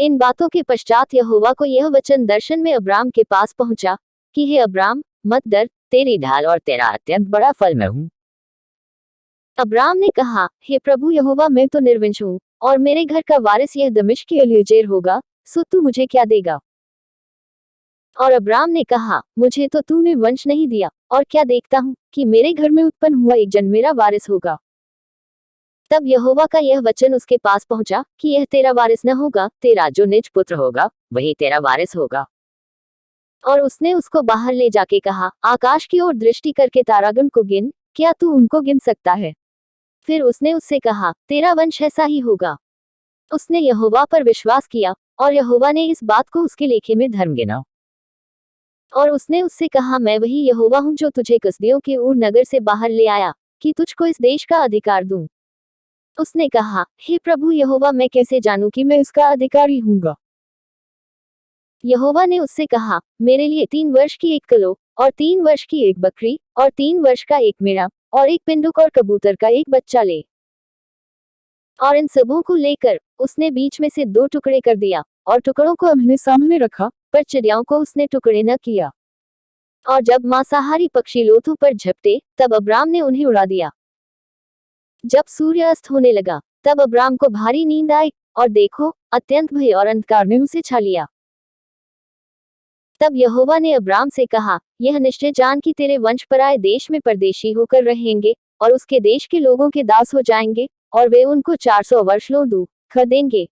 इन बातों के पश्चात यहोवा को यह वचन दर्शन में अब्राम के पास पहुंचा कि हे अब्राम, मत डर, तेरी ढाल और तेरा अत्यंत बड़ा फल मैं हूं। अब्राम ने कहा, हे प्रभु यहोवा, मैं तो निर्वंश हूं और मेरे घर का वारिस यह दमिश्क के एलीजेर होगा, सो तू मुझे क्या देगा? और अब्राम ने कहा, मुझे तो तूने वंश नहीं दिया, और क्या देखता हूँ कि मेरे घर में उत्पन्न हुआ एक जन मेरा वारिस होगा। तब यहोवा का यह वचन उसके पास पहुंचा कि यह तेरा वारिस न होगा, तेरा जो निज पुत्र होगा वही तेरा वारिस होगा। और उसने उसको बाहर ले जाके कहा, आकाश की ओर दृष्टि करके तारागण को गिन, क्या तू उनको गिन सकता है? फिर उसने उससे कहा, तेरा वंश ऐसा ही होगा। उसने यहोवा पर विश्वास किया, और यहोवा ने इस बात को उसके लेखे में धर्म गिना। और उसने उससे कहा, मैं वही यहोवा हूँ जो तुझे कसदियों के ऊर नगर से बाहर ले आया, कि तुझको इस देश का अधिकार दूं। उसने कहा, हे प्रभु यहोवा, मैं कैसे जानूं कि मैं इसका अधिकारी हूँगा? यहोवा ने उससे कहा, मेरे लिए 3 वर्ष की एक कलो, और 3 वर्ष की एक बकरी, और 3 वर्ष का एक मेढ़ा, और एक पिंडुक और कबूतर का एक बच्चा ले। और इन सबों को लेकर उसने बीच में से 2 टुकड़े कर दिया, और टुकड़ों को अपने सामने रखा, पर चिड़ियाओं को उसने टुकड़े न किया। और जब मांसाहारी पक्षी लोथों पर झपटे, तब अब्राम ने उन्हें उड़ा दिया। जब सूर्य अस्त होने लगा, तब अब्राम को भारी नींद आई, और देखो, अत्यंत भय और अंधकार ने उसे छा लिया। तब यहोवा ने अब्राम से कहा, यह निश्चय जान कि तेरे वंश पराए देश में परदेशी होकर रहेंगे, और उसके देश के लोगों के दास हो जाएंगे, और वे उनको 400 वर्ष दुख देंगे।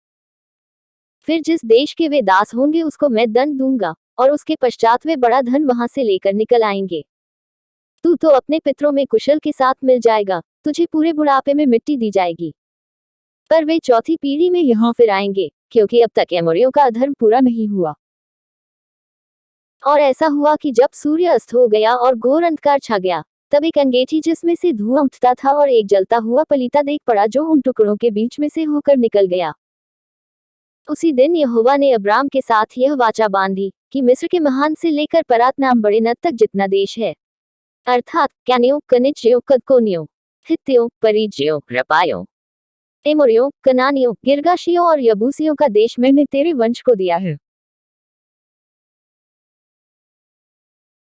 फिर जिस देश के वे दास होंगे उसको मैं दंड दूंगा, और उसके पश्चात वे बड़ा धन वहां से लेकर निकल आएंगे। तू तो अपने पितरों में कुशल के साथ मिल जाएगा, तुझे पूरे बुढ़ापे में मिट्टी दी जाएगी। पर वे 4थी पीढ़ी में यहाँ फिर आएंगे, क्योंकि अब तक एमोरियों का अधर्म पूरा नहीं हुआ। और ऐसा हुआ कि जब सूर्य अस्त हो गया और घोर अंधकार छा गया, तब एक अंगीठी जिसमें से धुआं उठता था और एक जलता हुआ पलीता देख पड़ा, जो उन टुकड़ों के बीच में से होकर निकल गया। उसी दिन यहोवा ने अब्राम के साथ यह वाचा बांधी कि मिस्र के महान से लेकर परात नाम बड़े नद तक जितना देश है, अर्थात कैनियों, कनिज्जियों, कदकोनियों, हित्तियों, परिज्जियों, रपायों, एमोरियों, कनानियों, गिर्गाशियों और यबूसियों का देश मैंने तेरे वंश को दिया है।